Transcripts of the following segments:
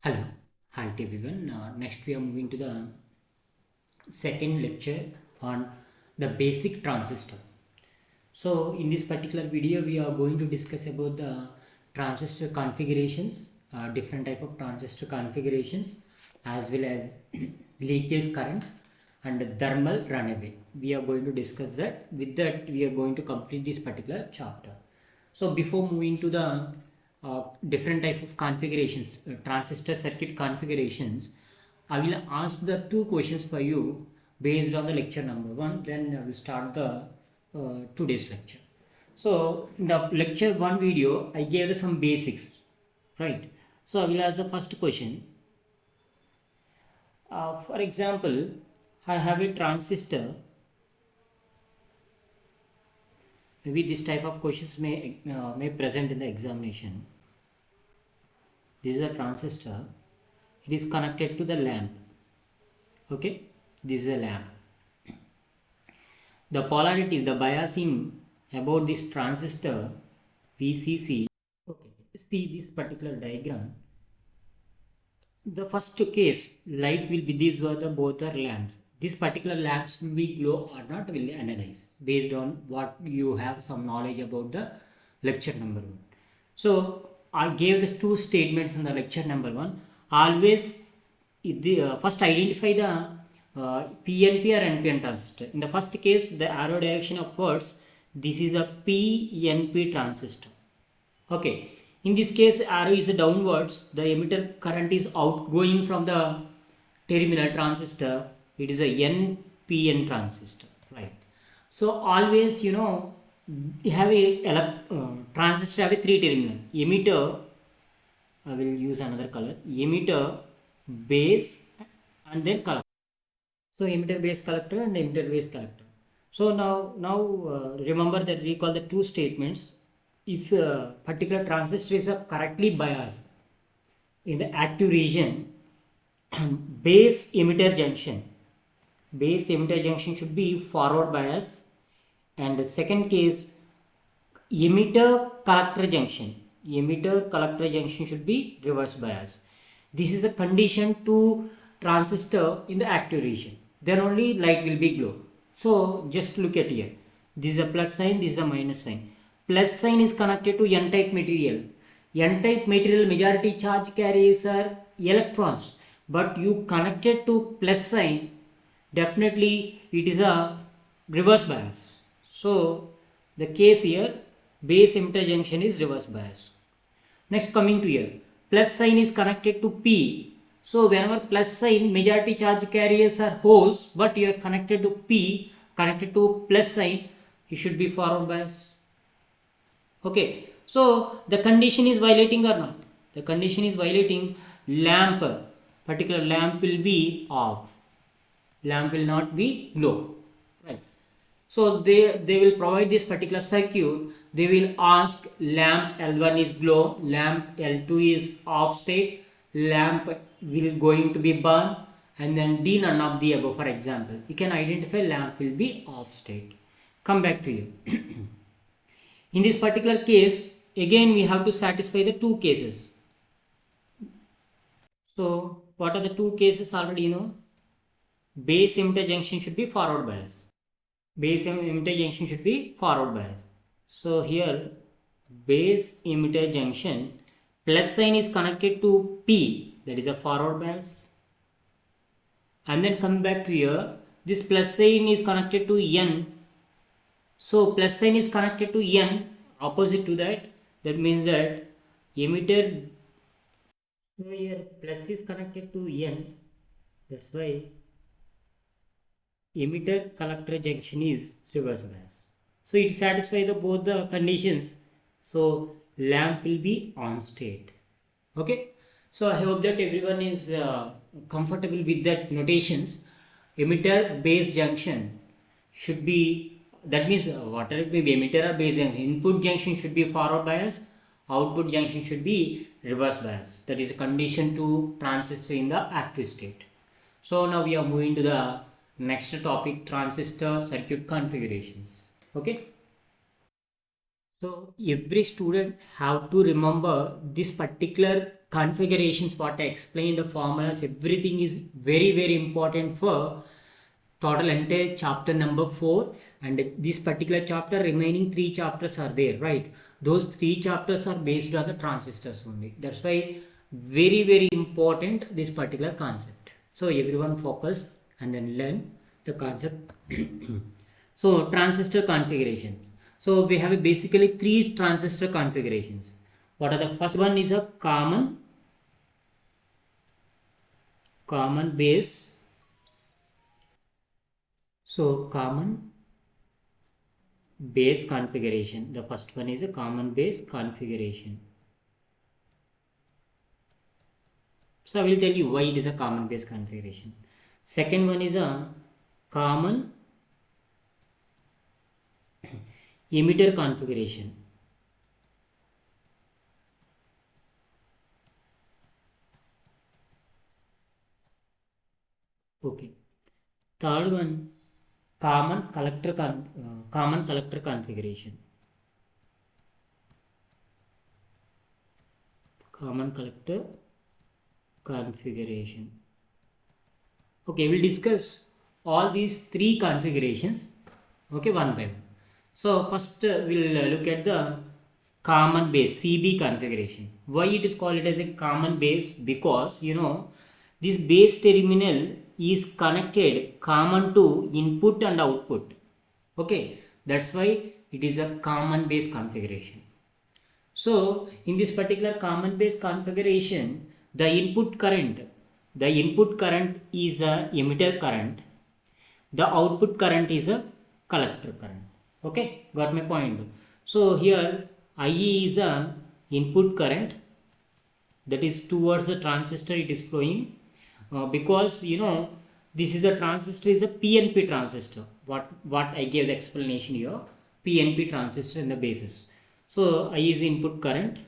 Hello, hi to everyone. Next, we are moving to the second lecture on the basic transistor. So, in this particular video, we are going to discuss about the transistor configurations, different type of transistor configurations, as well as leakage currents and thermal runaway. We are going to discuss that. With that, we are going to complete this particular chapter. So, before moving to the different type of configurations, transistor circuit configurations, I will ask the two questions for you based on the lecture number 1. Then I will start the today's lecture. So in the lecture 1 video, I gave some basics, right? So I will ask the first question. For example, I have a transistor. Maybe this type of questions may present in the examination. This is a transistor. It is connected to the lamp. Okay, this is a lamp. The polarity, the biasing about this transistor VCC. Okay, see this particular diagram. The first case, light will be, these are the both are lamps. This particular lamps will be glow or not, will analyze based on what you have some knowledge about the lecture number 1. So I gave the two statements in the lecture number 1. Always first identify the PNP or NPN transistor. In the first case, the arrow direction upwards, this is a PNP transistor. Okay, in this case, arrow is downwards, the emitter current is outgoing from the terminal transistor. It is a NPN transistor, right? So always, you have a transistor have a 3 terminal emitter. I will use another color, emitter, base, and then collector. So emitter base collector and emitter base collector. So now remember that, recall the two statements. If a particular transistor is correctly biased in the active region, base emitter junction should be forward bias, and the second case, emitter collector junction should be reverse bias. This is a condition to transistor in the active region, then only light will be glow. So just look at here, this is a plus sign, this is a minus sign. Plus sign is connected to n-type material. N-type material majority charge carriers are electrons, but you connected to plus sign, definitely it is a reverse bias. So the case here, base emitter junction is reverse bias. Next, coming to here, plus sign is connected to P. So whenever plus sign, majority charge carriers are holes, but you are connected to P, connected to plus sign, you should be forward bias. Okay, so the condition is violating or not? The condition is violating. Lamp, particular lamp will be off. Lamp will not be glow. Right. So they will provide this particular circuit. They will ask lamp L1 is glow, lamp L2 is off state, lamp will going to be burn, and then D none of the above. For example, you can identify lamp will be off state. Come back to you. In this particular case, again we have to satisfy the two cases. So what are the two cases already you know? Base emitter junction should be forward bias. Base emitter junction should be forward bias. So here base emitter junction, plus sign is connected to P, that is a forward bias. And then come back to here, this plus sign is connected to N. So plus sign is connected to N, opposite to that. That means that emitter, so here plus is connected to N. That's why emitter collector junction is reverse bias. So it satisfies both the conditions. So lamp will be on state. Okay. So I hope that everyone is comfortable with that notations. Emitter base junction should be, that means whatever it may be, emitter or base junction, input junction should be forward bias, output junction should be reverse bias. That is a condition to transistor in the active state. So now we are moving to the next topic, transistor circuit configurations. Okay. So every student have to remember this particular configurations, what I explained, the formulas, everything is very, very important for total entire chapter number 4. And this particular chapter, remaining 3 chapters are there, right? Those 3 chapters are based on the transistors only. That's why very, very important this particular concept. So everyone focus and then learn the concept. So transistor configuration. So we have basically 3 transistor configurations. What are the first one is a common base. So common base configuration. The first one is a common base configuration. So I will tell you why it is a common base configuration. Second one is a common emitter configuration. Okay. Third one, common collector configuration. Common collector configuration. Okay, we'll discuss all these 3 configurations, okay, one by one. So first we'll look at the common base CB configuration. Why it is called as a common base? Because this base terminal is connected common to input and output. Okay, that's why it is a common base configuration. So in this particular common base configuration, the input current is a emitter current, the output current is a collector current. Okay, got my point? So here IE is a input current that is towards the transistor, it is flowing, because this is a transistor is a PNP transistor. What I gave the explanation here, PNP transistor in the basis. So I is input current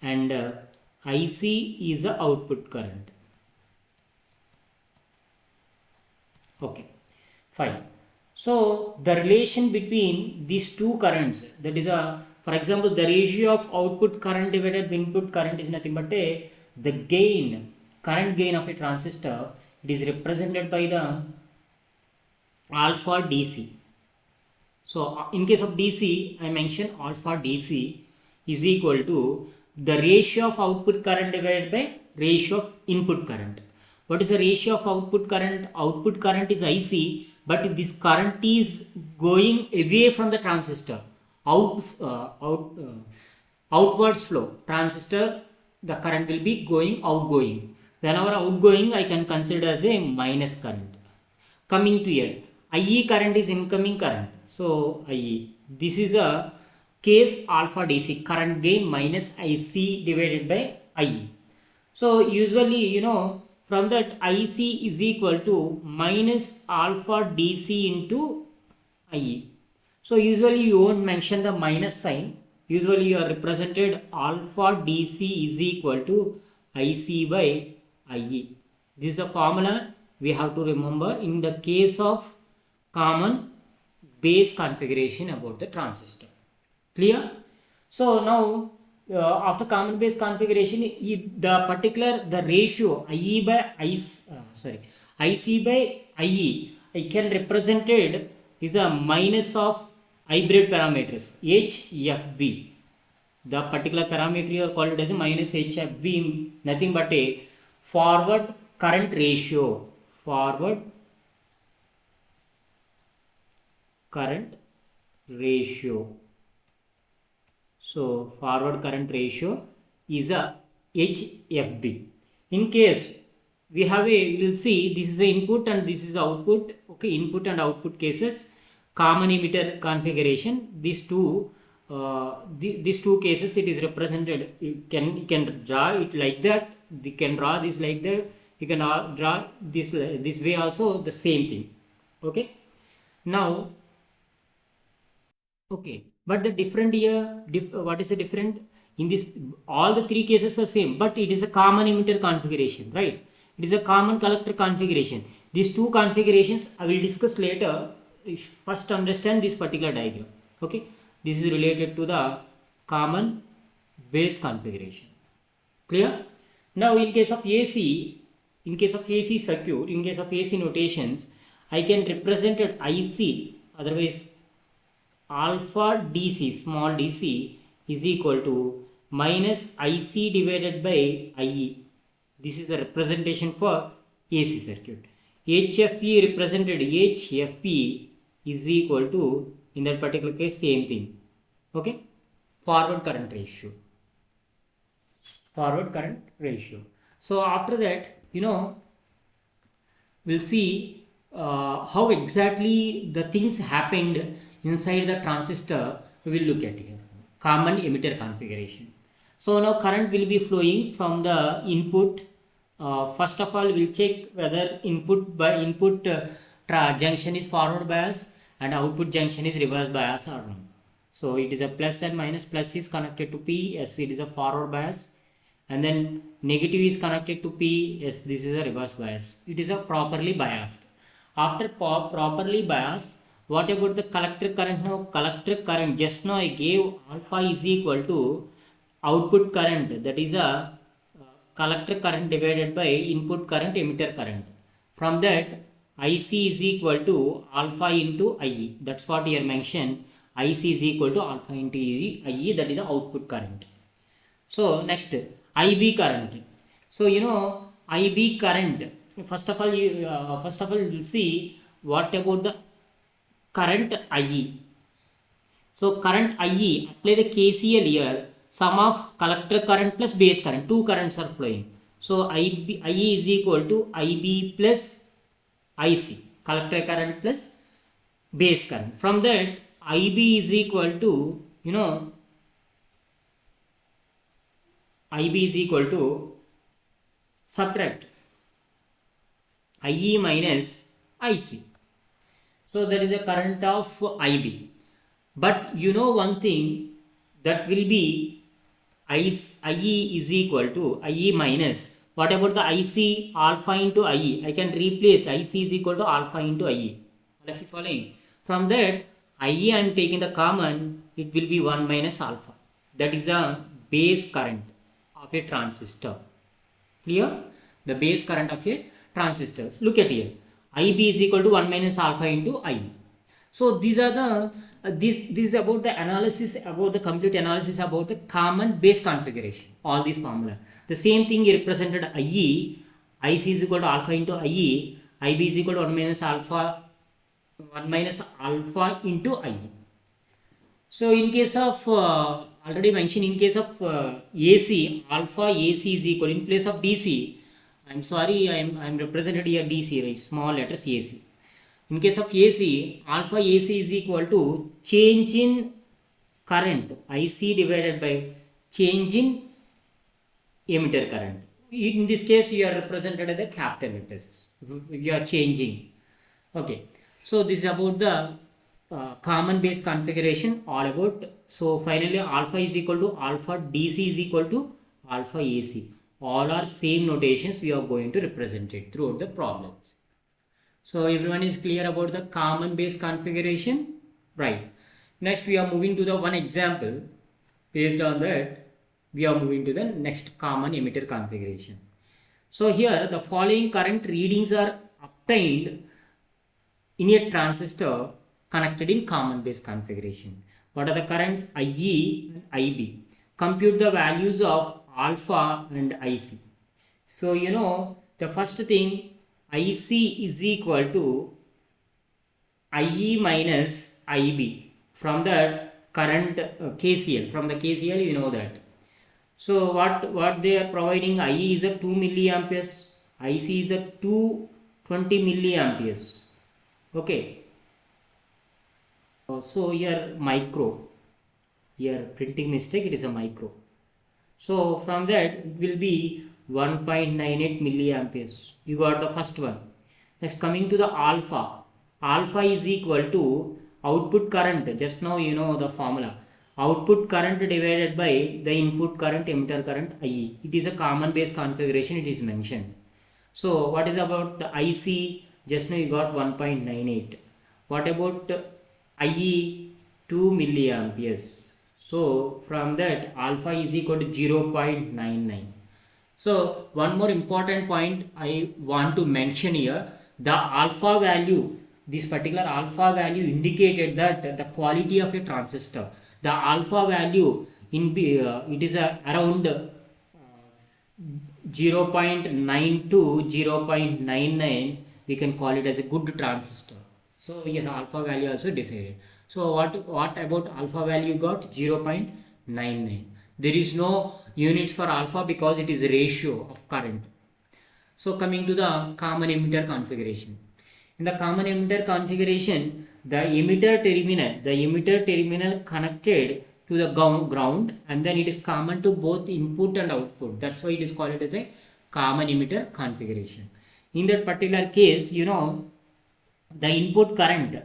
and IC is the output current. Okay, fine. So the relation between these two currents, that is for example, the ratio of output current divided by input current is nothing but the current gain of a transistor. It is represented by the alpha DC. So in case of DC, I mentioned alpha DC is equal to the ratio of output current divided by ratio of input current. What is the ratio of output current? Output current is IC, but this current is going away from the transistor, outwards flow. Transistor, the current will be outgoing. Whenever outgoing, I can consider as a minus current. Coming to here, IE current is incoming current. So IE, this is a case alpha DC, current gain minus IC divided by IE. So usually, from that IC is equal to minus alpha DC into IE. So usually you won't mention the minus sign. Usually you are represented alpha DC is equal to IC by IE. This is a formula we have to remember in the case of common base configuration about the transistor. Clear? So now after common base configuration, the ratio IC by IE, I can represented is a minus of hybrid parameters HFB. The particular parameter you are called as a minus HFB, nothing but a forward current ratio. Forward current ratio. So forward current ratio is a HFB. In case we will see this is the input and this is the output. Okay, input and output cases, common emitter configuration. These two cases, it is represented. You can draw it like that. You can draw this like that. You can draw this way also, the same thing. Okay. Now, okay. But the different here, what is the different? In this, all the 3 cases are same, but it is a common emitter configuration, right? It is a common collector configuration. These 2 configurations I will discuss later. First understand this particular diagram. Okay, this is related to the common base configuration. Clear? Now in case of AC, in case of AC circuit, in case of AC notations, I can represent it IC, otherwise alpha DC, small dc is equal to minus IC divided by IE. This is the representation for AC circuit. HFE represented HFE is equal to, in that particular case, same thing. Okay, forward current ratio. Forward current ratio. So after that, we'll see how exactly the things happened inside the transistor. We will look at here. Common emitter configuration. So now current will be flowing from the input. First of all, we'll check whether input junction is forward bias and output junction is reverse bias or not. So it is a plus and minus. Plus is connected to P, yes, it is a forward bias, and then negative is connected to P, yes, this is a reverse bias. It is a properly biased. After properly biased, what about the collector current now? Collector current, just now I gave alpha is equal to output current, that is a collector current divided by input current, emitter current. From that, IC is equal to alpha into IE. That's what here mentioned. IC is equal to alpha into IE, that is the output current. So next, IB current. So IB current. First of all, you will see what about the current IE. So current IE, apply the KCL here. Sum of collector current plus base current. Two currents are flowing. So IE is equal to IB plus IC. Collector current plus base current. From that, IB is equal to, IB is equal to subtract IE minus IC. So that is the current of IB. But one thing, that will be IE is equal to IE minus. What about the IC? Alpha into IE. I can replace IC is equal to alpha into IE. Are you following? From that, IE I am taking the common, it will be 1 minus alpha. That is the base current of a transistor. Clear? The base current of a transistor. Look at here. IB is equal to 1 minus alpha into IE. So these are the this is about the analysis, about the complete analysis about the common base configuration. All these formula. The same thing represented IE. IC is equal to alpha into IE. IB is equal to 1 minus alpha into IE. So in case of already mentioned, in case of AC, alpha AC is equal, in place of DC, I'm sorry, I'm represented here DC, right? Small letters AC. In case of AC, alpha AC is equal to change in current IC divided by change in emitter current. In this case, you are represented as a capital letters. You are changing. Okay. So this is about the common base configuration, all about. So finally, alpha is equal to alpha DC is equal to alpha AC. All are same notations. We are going to represent it throughout the problems. So everyone is clear about the common base configuration, right? Next we are moving to the one example. Based on that, we are moving to the next common emitter configuration. So here the following current readings are obtained in a transistor connected in common base configuration. What are the currents? IE and IB. Compute the values of alpha and IC. So the first thing, IC is equal to IE minus IB. From that current KCL, from the KCL you know that. So what they are providing, IE is a 2 milliamperes, IC is a 220 milliamperes. Okay. So here micro, here printing mistake, it is a micro. So from that it will be 1.98 milliamperes. You got the first one. Next coming to the alpha. Alpha is equal to output current. Just now you know the formula. Output current divided by the input current, emitter current, IE. It is a common base configuration, it is mentioned. So what is about the IC? Just now you got 1.98. What about IE? 2 milliamperes. So from that alpha is equal to 0.99. So one more important point I want to mention here, the alpha value, this particular alpha value indicated that the quality of a transistor. The alpha value it is around 0.9 to 0.99, we can call it as a good transistor. So your alpha value also decided. So what about alpha value got? 0.99. There is no units for alpha because it is a ratio of current. So coming to the common emitter configuration. In the common emitter configuration, the emitter terminal connected to the ground, and then it is common to both input and output. That's why it is called as a common emitter configuration. In that particular case, the input current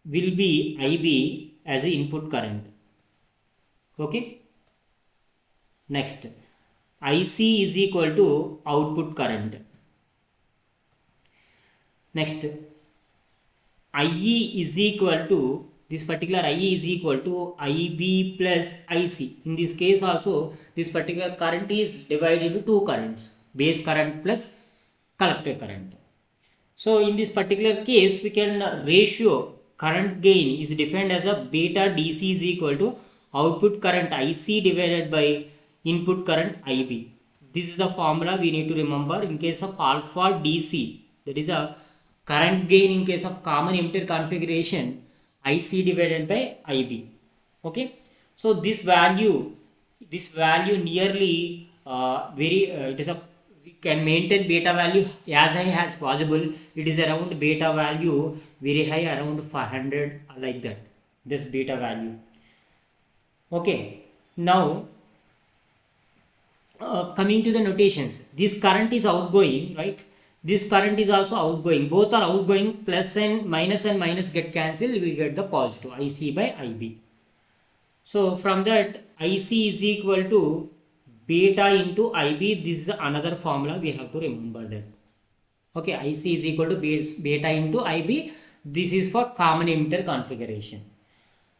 will be IB as the input current. Okay. Next, IC is equal to output current. Next, IE is equal to, this particular IE is equal to IB plus IC. In this case also, this particular current is divided into two currents, base current plus collector current. So in this particular case, we can ratio current gain is defined as a beta DC is equal to output current IC divided by input current IB. This is the formula we need to remember in case of alpha DC. That is a current gain in case of common emitter configuration, IC divided by IB. Okay. So this value nearly we can maintain beta value as high as possible. It is around beta value very high, around 500, like that. This beta value. Okay. Now coming to the notations, this current is outgoing, right? This current is also outgoing. Both are outgoing. Plus and minus get cancelled. We will get the positive IC by IB. So from that, IC is equal to beta into IB. This is another formula we have to remember that. Okay, IC is equal to beta into IB. This is for common emitter configuration.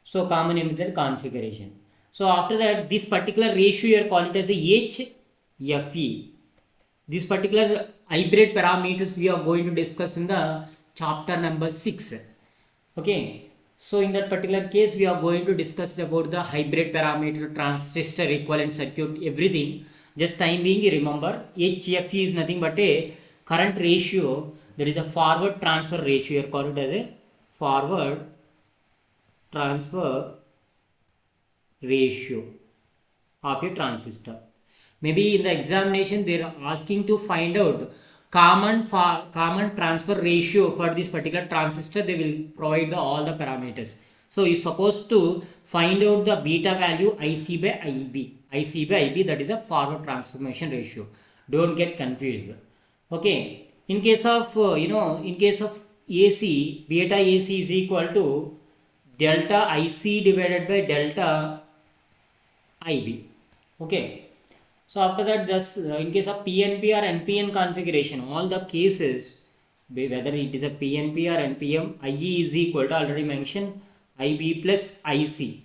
So common emitter configuration. So after that, this particular ratio you are calling it as a HFE. This particular hybrid parameters we are going to discuss in the chapter number 6. Okay. So in that particular case, we are going to discuss about the hybrid parameter, transistor, equivalent circuit, everything. Just time being, remember, HFE is nothing but a current ratio. There is a forward transfer ratio. You are called it as a forward transfer ratio of a transistor. Maybe in the examination they are asking to find out common transfer ratio for this particular transistor. They will provide all the parameters. So you are supposed to find out the beta value IC by IB. IC by IB, that is a forward transformation ratio. Don't get confused. Okay. In case of in case of AC, beta AC is equal to delta IC divided by delta IB. Okay. So after that, this in case of PNP or NPN configuration, all the cases, whether it is a PNP or NPM, IE is equal to, already mentioned, IB plus IC.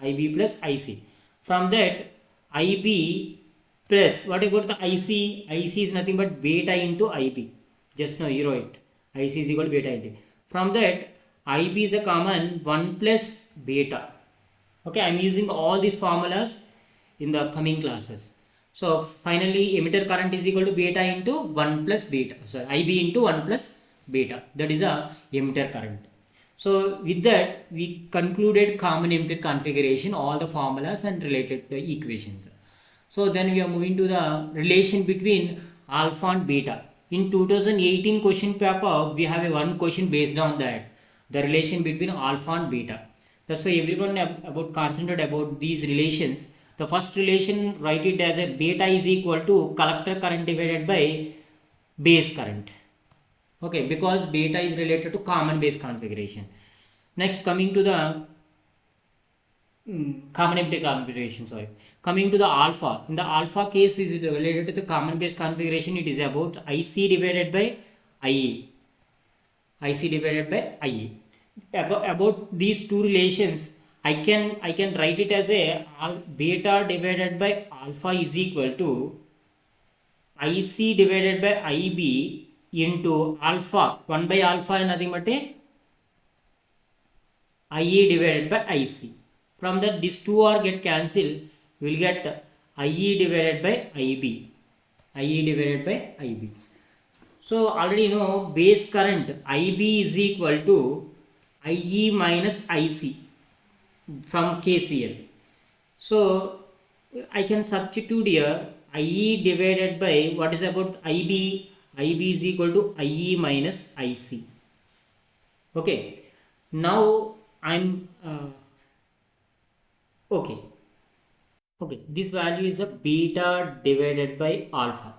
IB plus IC. From that, IB plus, what about the IC? IC is nothing but beta into IB. Just now you wrote IC is equal to beta into. From that, IB is a common 1 plus beta. Okay, I am using all these formulas in the coming classes. So finally, emitter current is equal to beta into 1 plus beta. So IB into 1 plus beta. That is a emitter current. So with that, we concluded common emitter configuration, all the formulas and related equations. So then we are moving to the relation between alpha and beta. In 2018 question paper, we have a one question based on that, the relation between alpha and beta. That's why everyone concentrate about these relations. The first relation, write it as a beta is equal to collector current divided by base current. Okay, because beta is related to common base configuration. Next, coming to the common emitter configuration, coming to the alpha. In the alpha case, is it related to the common base configuration? It is about IC divided by IE. IC divided by IE. About these two relations, I can write it as a beta divided by alpha is equal to IC divided by IB into alpha, 1 by alpha is nothing but a IE divided by IC. From that, these two are get cancelled. We will get IE divided by IB. IE divided by IB. So already you know base current IB is equal to IE minus IC from KCL. So I can substitute here IE divided by what is about IB. IB is equal to IE minus IC. Okay. Now I'm okay. This value is a beta divided by alpha.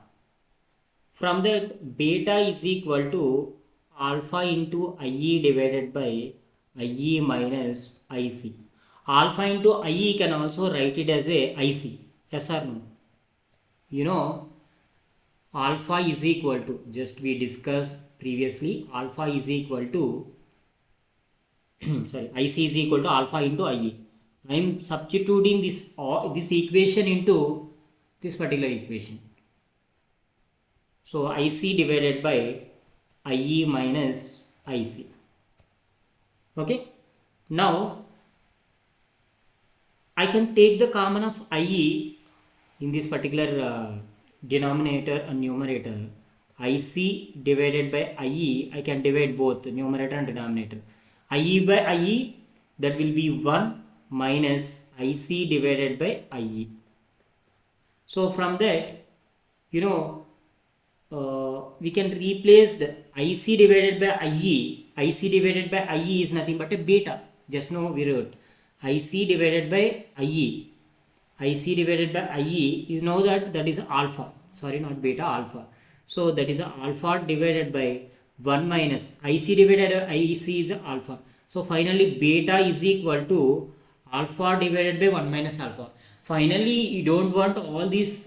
From that, beta is equal to alpha into IE divided by IE minus IC. Alpha into IE can also write it as a IC. Yes or no? You know, alpha is equal to, just we discussed previously, alpha is equal to IC is equal to alpha into IE. I am substituting this equation into this particular equation. So IC divided by IE minus IC. Okay. Now I can take the common of IE in this particular denominator and numerator. IC divided by IE, I can divide both numerator and denominator. IE by IE, that will be 1 minus IC divided by IE. So from that, you know, we can replace the IC divided by IE. IC divided by IE is nothing but a beta. Just now we wrote IC divided by IE. IC divided by IE is now that is alpha. Sorry, not beta, alpha. So that is alpha divided by 1 minus IC divided by IC is alpha. So finally beta is equal to alpha divided by 1 minus alpha. Finally, you don't want all these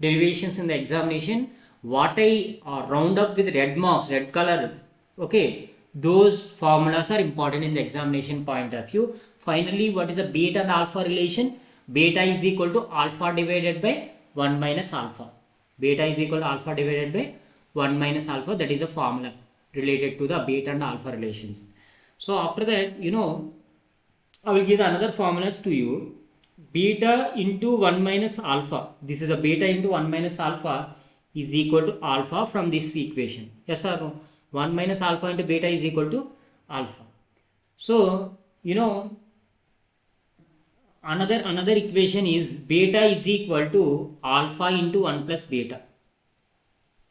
derivations in the examination. What I round up with red marks, red color, okay, those formulas are important in the examination point of view. Finally, what is the beta and alpha relation? Beta is equal to alpha divided by 1 minus alpha. Beta is equal to alpha divided by 1 minus alpha. That is a formula related to the beta and alpha relations. So after that, you know, I will give another formulas to you. Beta into 1 minus alpha. This is a beta into 1 minus alpha is equal to alpha from this equation. Yes or no? 1 minus alpha into beta is equal to alpha. So, you know, another equation is beta is equal to alpha into 1 plus beta.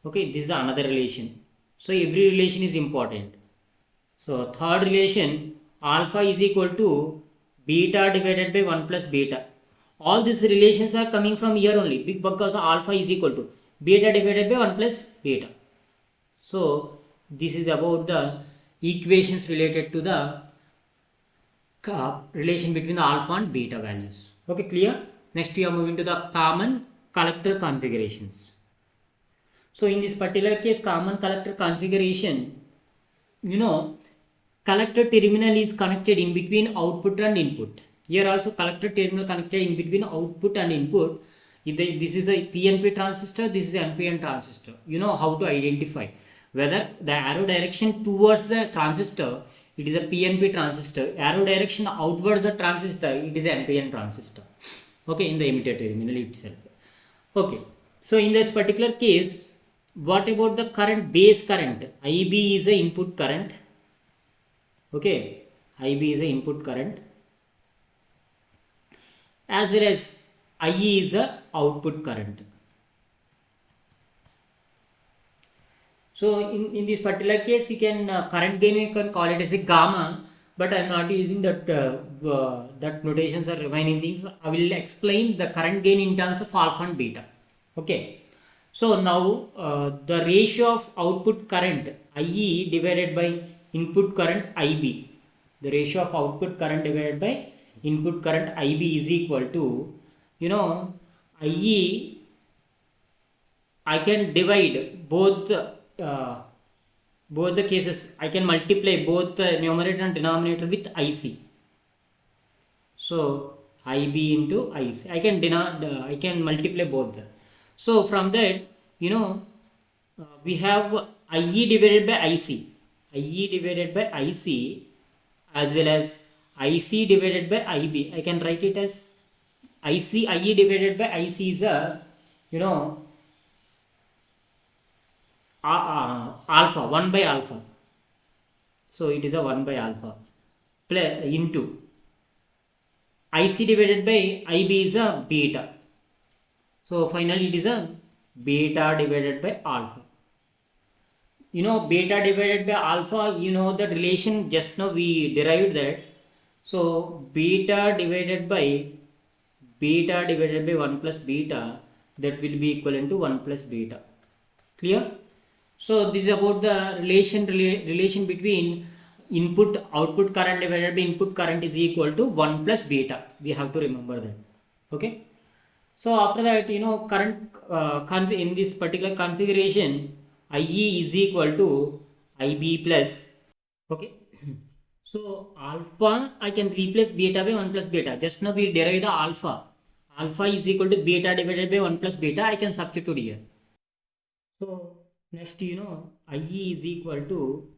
Okay, this is another relation. So every relation is important. So third relation, alpha is equal to beta divided by 1 plus beta. All these relations are coming from here only because alpha is equal to beta divided by 1 plus beta. So this is about the equations related to the relation between the alpha and beta values. Okay, clear? Next we are moving to the common collector configurations. So in this particular case, common collector configuration, you know, collector terminal is connected in between output and input. Here also collector terminal connected in between output and input. This is a PNP transistor, this is an NPN transistor. You know how to identify whether the arrow direction towards the transistor, it is a PNP transistor. Arrow direction outwards the transistor, it is an NPN transistor. Okay, in the emitter terminal itself. Okay, so in this particular case, what about the current, base current? IB is the input current. Okay, IB is the input current, as well as IE is the output current. So in this particular case, you can current gain, you can call it as a gamma, but I am not using that that notations or remaining things. I will explain the current gain in terms of alpha and beta. Okay, so now the ratio of output current IE divided by input current IB, the ratio of output current divided by input current IB is equal to, you know, IE, I can divide both the cases. I can multiply both the numerator and denominator with IC. So IB into IC, I can multiply both. So from that, we have IE divided by IC, IE divided by IC, as well as IC divided by IB. I can write it as IE divided by IC is a, alpha, 1 by alpha. So it is a 1 by alpha into IC divided by IB is a beta. So finally it is a beta divided by alpha. Beta divided by alpha, the relation just now we derived that. So beta divided by 1 plus beta, that will be equivalent to 1 plus beta. Clear? So this is about the relation between input output current divided by input current is equal to 1 plus beta. We have to remember that. Okay. So after that, current in this particular configuration, IE is equal to IB plus. Okay. So alpha, I can replace beta by 1 plus beta. Just now we derive the alpha. Alpha is equal to beta divided by 1 plus beta. I can substitute here. So next, IE is equal to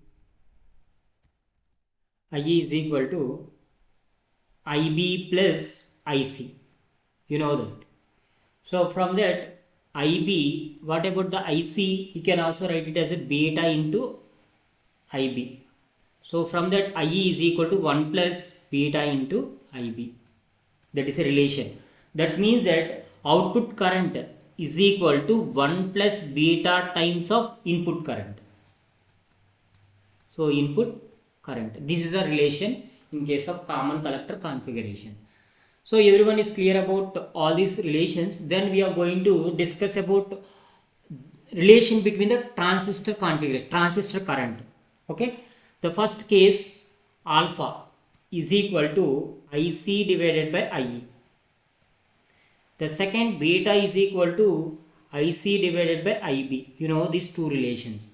IB plus IC. You know that. So from that IB, what about the IC? You can also write it as a beta into IB. So from that IE is equal to 1 plus beta into IB. That is a relation. That means that output current is equal to 1 plus beta times of input current. So input current. This is a relation in case of common collector configuration. So everyone is clear about all these relations. Then we are going to discuss about relation between the transistor configuration, transistor current. Okay. The first case, alpha is equal to IC divided by IE. The second, beta is equal to IC divided by IB. These two relations.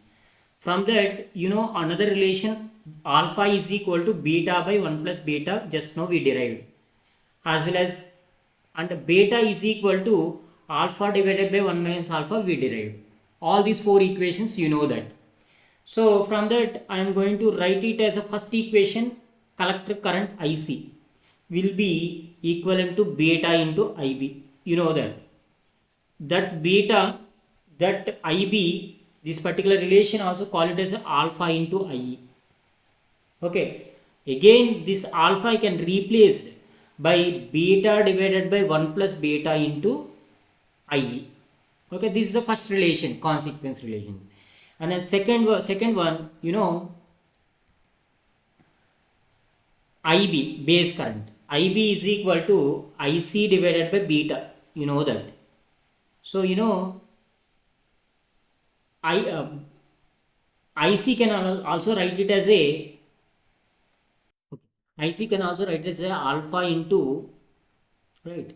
From that, another relation, alpha is equal to beta by 1 plus beta, just now we derived. As well as, and beta is equal to alpha divided by 1 minus alpha, we derived. All these four equations, that. So from that, I am going to write it as a first equation, collector current IC will be equivalent to beta into IB. That beta, that IB, this particular relation also call it as alpha into IE. Okay. Again, this alpha I can replace by beta divided by 1 plus beta into IE. Okay. This is the first relation, consequence relations. And then second one, IB, base current. IB is equal to IC divided by beta. That. So, IC can also write it as alpha into, right,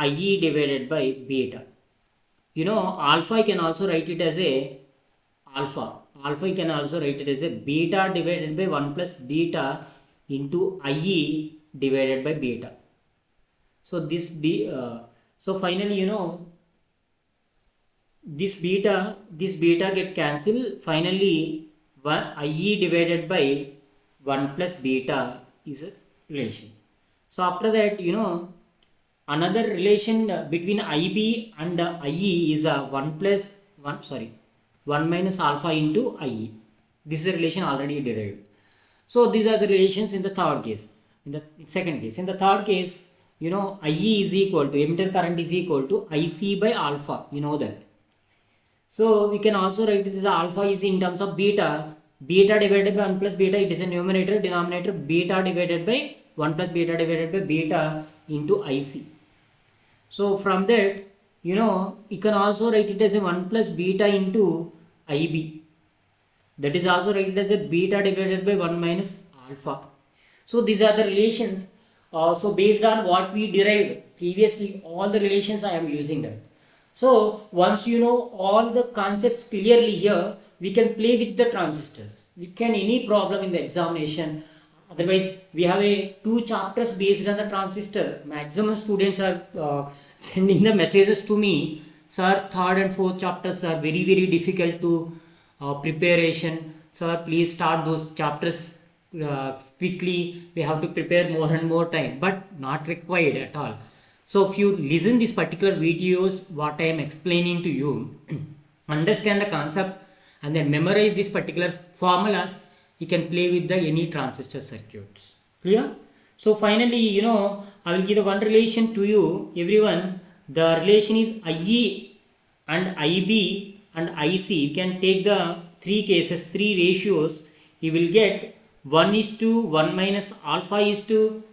IE divided by beta. Alpha I can also write it as alpha I can also write it as beta divided by 1 plus beta into IE divided by beta. So this so finally, this beta get cancelled. Finally, IE divided by 1 plus beta is a relation. So after that, another relation between IB and IE is 1 minus alpha into IE. This is a relation already derived. So these are the relations in the third case. In the second case, in the third case, IE is equal to, emitter current is equal to IC by alpha. That. So we can also write it as alpha is in terms of beta divided by 1 plus beta. It is a numerator, denominator beta divided by 1 plus beta divided by beta into IC. So from that, you can also write it as 1 plus beta into IB. That is also written as beta divided by 1 minus alpha. So these are the relations. So based on what we derived previously, all the relations I am using that. So once you know all the concepts clearly here, we can play with the transistors. We can any problem in the examination. Otherwise, we have 2 chapters based on the transistor. Maximum students are sending the messages to me. Sir, third and fourth chapters are very very difficult to preparation. Sir, please start those chapters quickly. We have to prepare more and more time, but not required at all. So if you listen these particular videos, what I am explaining to you, understand the concept and then memorize these particular formulas, you can play with the any transistor circuits. Clear? So finally, I will give the one relation to you, everyone. The relation is IE and IB and IC. You can take the three cases, three ratios. You will get 1:1 minus alpha is to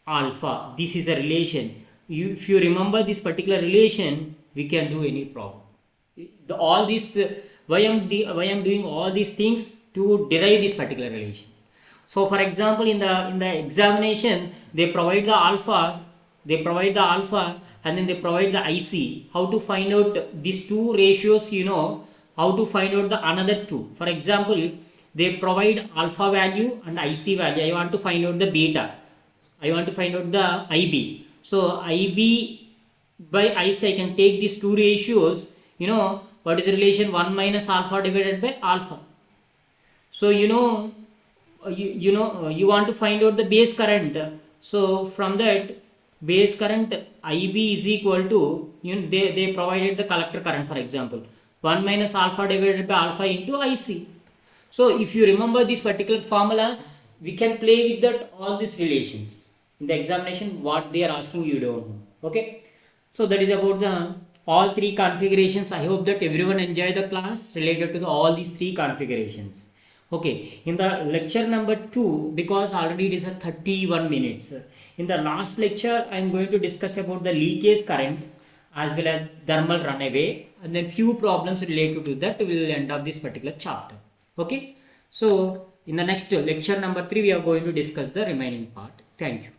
alpha. This is a relation. If you remember this particular relation, we can do any problem. All these why I'm doing all these things to derive this particular relation. So for example, in the examination, they provide the alpha, and then they provide the IC. How to find out these two ratios? How to find out the another two. For example, they provide alpha value and IC value. I want to find out the beta. I want to find out the IB. So IB by IC, I can take these two ratios. What is the relation? 1 minus alpha divided by alpha. So you want to find out the base current. So from that base current, IB is equal to, they provided the collector current, for example, 1 minus alpha divided by alpha into IC. So if you remember this particular formula, we can play with that all these relations. In the examination, what they are asking, you don't know. Okay. So that is about the all three configurations. I hope that everyone enjoyed the class related to all these three configurations. Okay, in the lecture number 2, because already it is a 31 minutes. In the last lecture, I am going to discuss about the leakage current as well as thermal runaway, and then few problems related to that will end up this particular chapter. Okay, so in the next lecture number 3, we are going to discuss the remaining part. Thank you.